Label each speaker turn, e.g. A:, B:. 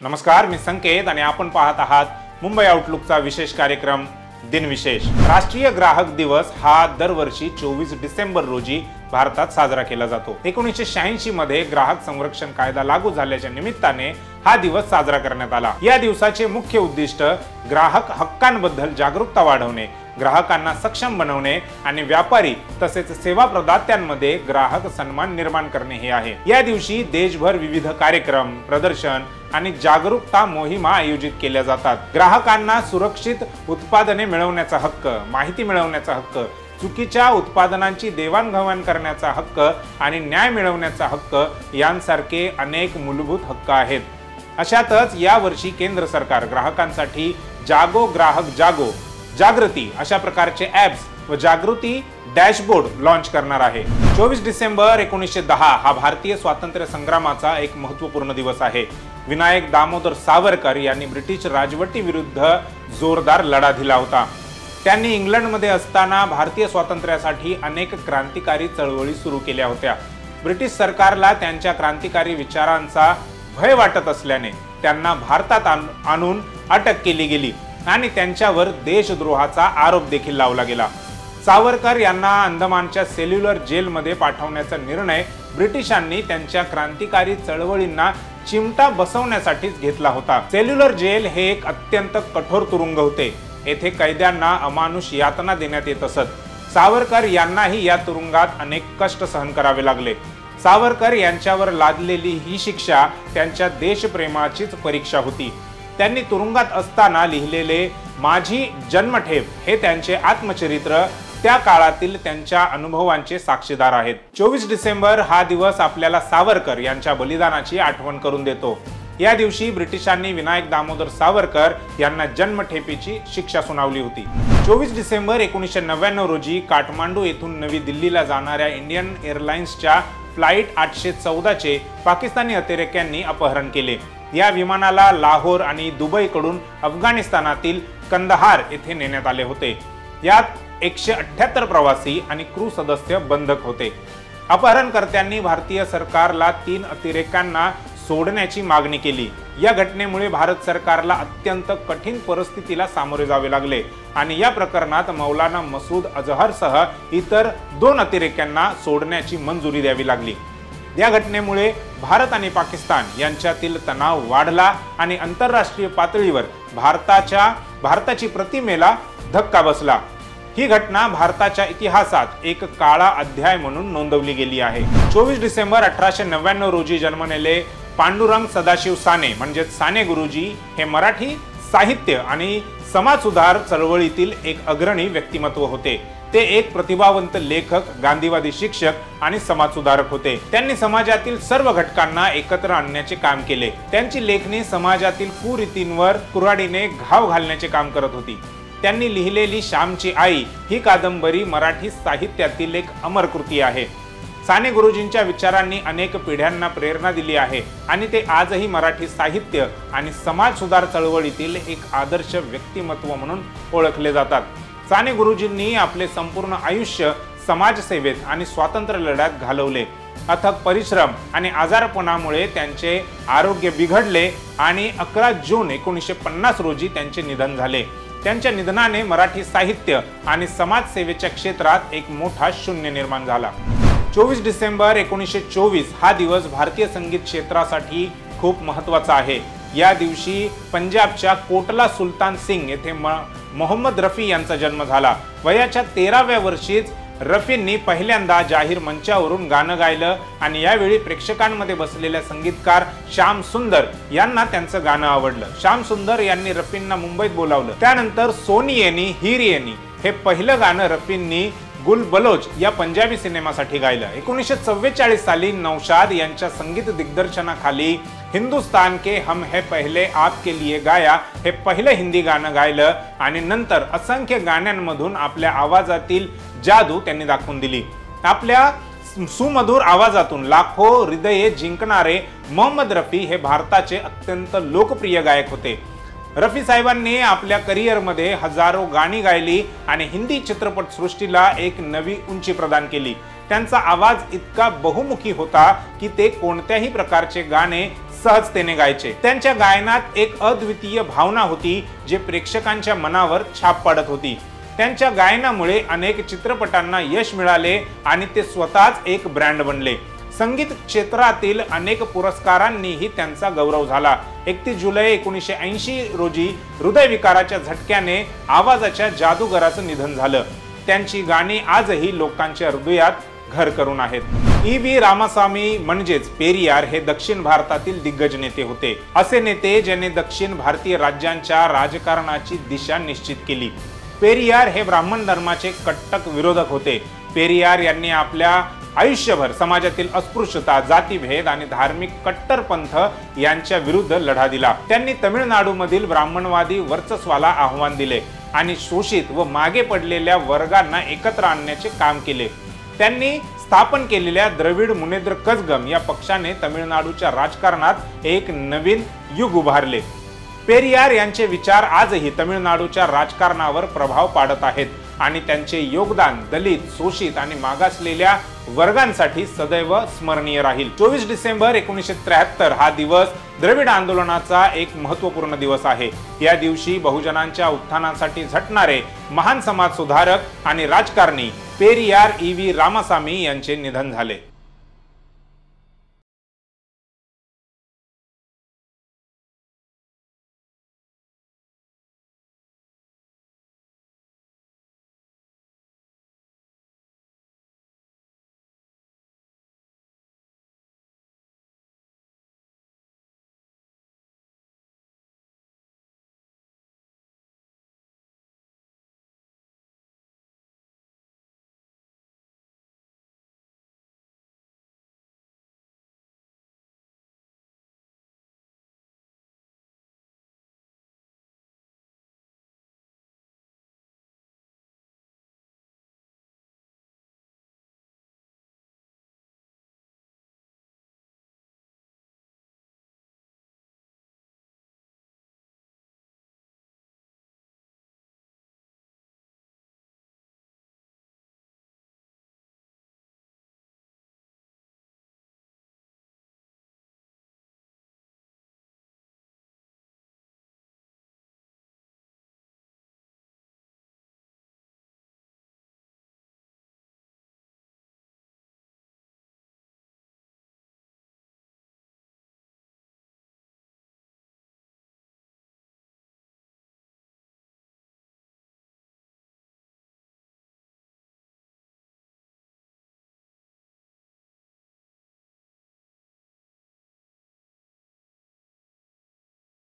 A: नमस्कार, मी संकेत आणि आपण पाहत आहात मुंबई आउटलुकचा विशेष कार्यक्रम दिनविशेष। राष्ट्रीय ग्राहक दिवस हा दरवर्षी 24 डिसेंबर रोजी भारतात साजरा केला जातो। 1986 मध्ये ग्राहक संरक्षण कायदा लागू झाल्याच्या निमित्ताने हा दिवस साजरा करण्यात आला। या दिवसाचे मुख्य उद्दिष्ट ग्राहक हक्कांबद्दल जागरूकता वाढवणे, ग्राहकांना सक्षम बनवणे आणि व्यापारी तसेच सेवा प्रदात्यांमध्ये ग्राहक सन्मान निर्माण करणे हे आहे। या दिवशी देशभर विविध कार्यक्रम, प्रदर्शन आणि जागरूकता मोहिमा आयोजित केल्या जातात। ग्राहकांना सुरक्षित उत्पादने मिळवण्याचा हक्क, माहिती मिळवण्याचा हक्क, चुकीच्या उत्पादनांची देवाणघेवाण करण्याचा हक्क आणि न्याय मिळवण्याचा हक्क यांसारखे अनेक मूलभूत हक्क आहेत। अशातच या वर्षी केंद्र सरकार ग्राहकांसाठी जागो ग्राहक जागो जागृती अशा प्रकारचे ॲप्स व जागृती डॅशबोर्ड लॉन्च करणार आहे। 24 डिसेंबर 1910 हा भारतीय स्वातंत्र्य संग्रामाचा एक महत्त्वपूर्ण दिवस आहे। विनायक दामोदर सावरकर यांनी ब्रिटिश राजवटीविरुद्ध जोरदार लढा दिला होता। त्यांनी इंग्लंडमध्ये असताना भारतीय स्वातंत्र्यासाठी अनेक क्रांतिकारी चळवळी सुरू केल्या होत्या। ब्रिटिश सरकारला त्यांच्या क्रांतिकारी विचारांचा भय वाटत असल्याने त्यांना भारतात आणून अटक केली गेली आणि त्यांच्यावर देशद्रोहाचा आरोप देखील लावला गेला। सावरकर यांना अंदमानच्या सेल्युलर जेलमध्ये पाठवण्याचा निर्णय ब्रिटिशांनी त्यांच्या क्रांतिकारी चळवळींना चिमटा बसवण्यासाठीच घेतला होता। सेल्युलर जेल हे एक अत्यंत कठोर तुरुंग होते। येथे कैद्यांना अमानुष यातना देण्यात येत असत। सावरकर यांनाही या तुरुंगात अनेक कष्ट सहन करावे लागले। सावरकर यांच्यावर लादलेली ही शिक्षा त्यांच्या देशप्रेमाचीच परीक्षा होती। त्यांनी तुरुंगात असताना लिहिलेले माझी जन्मठेप हे त्यांचे आत्मचरित्र त्या काळातील त्यांच्या अनुभवांचे साक्षीदार आहेत। 24 डिसेंबर हा दिवस आपल्याला सावरकर यांच्या बलिदानाची आठवण करून देतो। या दिवशी ब्रिटिशांनी विनायक दामोदर सावरकर यांना जन्मठेपेची शिक्षा सुनावली होती। 24 डिसेंबर 1999 रोजी काठमांडू येथून नवी दिल्लीला जाणाऱ्या इंडियन एअरलाइन्सच्या फ्लाइट 814 चे पाकिस्तानी अतिरेक्यांनी अपहरण केले। या विमानाला लाहोर आणि दुबईकडून अफगाणिस्तानातील कंदहार येथे नेण्यात आले होते। यात 178 प्रवासी आणि क्रू सदस्य बंधक होते। अपहरणकर्त्यांनी भारतीय सरकारला 3 अतिरेक्यांना सोडण्याची मागणी केली। या घटनेमुळे भारत सरकारला अत्यंत कठीण परिस्थितीला सामोरे जावे लागले आणि या प्रकरणात मौलाना मसूद अजहरसह इतर 2 अतिरेक्यांना सोडण्याची मंजुरी द्यावी लागली। या घटनेमुळे भारत आणि पाकिस्तान यांच्यातील तणाव वाढला आणि आंतरराष्ट्रीय पातळीवर भारताची प्रतिमेला धक्का बसला। ही घटना भारताच्या इतिहासात एक काळा अध्याय म्हणून नोंदवली गेली आहे। 24 डिसेंबर 1899 रोजी जन्मलेले पांडुरंग सदाशिव साने म्हणजे साने गुरुजी हे मराठी साहित्य आणि समाजसुधार चळवळीतील एक अग्रणी व्यक्तिमत्व होते। ते एक प्रतिभावंत लेखक, गांधीवादी शिक्षक आणि समाजसुधारक होते। त्यांनी समाजातील सर्व घटकांना एकत्र आणण्याचे काम केले। त्यांची लेखणी समाजातील कुरीतींवर कुऱ्हाडीने घाव घालण्याचे काम करत होती। त्यांनी लिहिलेली श्यामची आई ही कादंबरी मराठी साहित्यातील एक अमर कृती आहे। साने गुरुजींच्या विचारांनी अनेक पिढ्यांना प्रेरणा दिली आहे आणि ते आजही मराठी साहित्य आणि समाज सुधार चळवळीतील एक आदर्श व्यक्तिमत्व म्हणून ओळखले जातात। साने गुरुजींनी आपले संपूर्ण आयुष्य समाजसेवेत आणि स्वातंत्र्य लढ्यात घालवले। अथक परिश्रम आणि आजारपणामुळे त्यांचे आरोग्य बिघडले आणि 11 जून 1950 रोजी त्यांचे निधन झाले। त्यांच्या निधनाने मराठी साहित्य आणि समाजसेवेच्या क्षेत्रात एक मोठा शून्य निर्माण झाला। 24 डिसेंबर 1924 हा दिवस भारतीय संगीत क्षेत्रासाठी खूप महत्त्वाचा आहे। या दिवशी पंजाबच्या कोटला सुलतान सिंग येथे मोहम्मद रफी यांचा जन्म झाला। वयाच्या 13व्या वर्षीच रफींनी पहिल्यांदा जाहीर मंचावरून गाणं गायलं आणि यावेळी प्रेक्षकांमध्ये बसलेल्या संगीतकार श्याम सुंदर यांना त्यांचं गाणं आवडलं। श्याम सुंदर यांनी रफींना मुंबईत बोलावलं। त्यानंतर सोनियेनी हिरियेनी हे पहिलं गाणं रफींनी गुल बलोच या पंजाबी सिनेमासाठी गायलं। 1944 साली नौशाद यांच्या संगीत दिग्दर्शनाखाली हिंदुस्तान के हम है पहले आपके लिए गाया हे पहिलं हिंदी गाणं गायलं आणि नंतर असंख्य गाण्यांमधून आपल्या आवाजातील जादू त्यांनी दाखवून दिली। आपल्या सुमधुर आवाजातून लाखो हृदये जिंकणारे मोहम्मद रफी हे भारताचे अत्यंत लोकप्रिय गायक होते। रफी साहेबांनी आपल्या करिअरमध्ये हजारो गाणी गायली आणि हिंदी चित्रपट सृष्टीला एक नवी उंची प्रदान केली। त्यांचा आवाज इतका बहुमुखी होता की ते कोणत्याही प्रकारचे गाणे सहजतेने गायचे। त्यांच्या गायनात एक अद्वितीय भावना होती जे प्रेक्षकांच्या मनावर छाप पाडत होती। त्यांच्या गायनामुळे अनेक चित्रपटांना यश मिळाले आणि ते स्वतःच एक ब्रँड बनले। संगीत क्षेत्रातील अनेक पुरस्कारांनीही त्यांचा गौरव झाला। 31 जुलै 1980 रोजी हृदयविकाराच्या झटक्याने आवाजाच्या जादूगराचं निधन झालं। त्यांची गाणी आजही लोकांच्या हृदयात घर करून आहेत। E.V. रामासामी म्हणजेच पेरियार हे दक्षिण भारतातील दिग्गज नेते होते। असे नेते ज्यांनी दक्षिण भारतीय राज्यांच्या राजकारणाची दिशा निश्चित केली। पेरियार हे ब्राह्मण धर्माचे कट्टर विरोधक होते। पेरियार यांनी आपल्या आयुष्यभर समाजातील अस्पृश्यता, जातीभेद आणि धार्मिक कट्टरपंथ यांच्या विरुद्ध लढा दिला। त्यांनी तमिळनाडूमधील ब्राह्मणवादी वर्चस्वाला आव्हान दिले आणि शोषित व मागे पडलेल्या वर्गांना एकत्र आणण्याचे काम केले। त्यांनी स्थापन केलेल्या द्रविड मुनेत्र कझगम या पक्षाने तमिळनाडूच्या राजकारणात एक नवीन युग उभारले। पेरियार यांचे विचार आजही तमिळनाडूच्या राजकारणावर प्रभाव पाडत आहेत आणि त्यांचे योगदान दलित, शोषित आणि मागासलेल्या वर्गांसाठी सदैव स्मरणीय राहील। 24 डिसेंबर 1973 हा दिवस द्रविड आंदोलनाचा एक महत्त्वपूर्ण दिवस आहे। या दिवशी बहुजनांच्या उत्थानासाठी झटणारे महान समाज सुधारक आणि राजकारणी पेरियार E.V. रामासामी यांचे निधन झाले।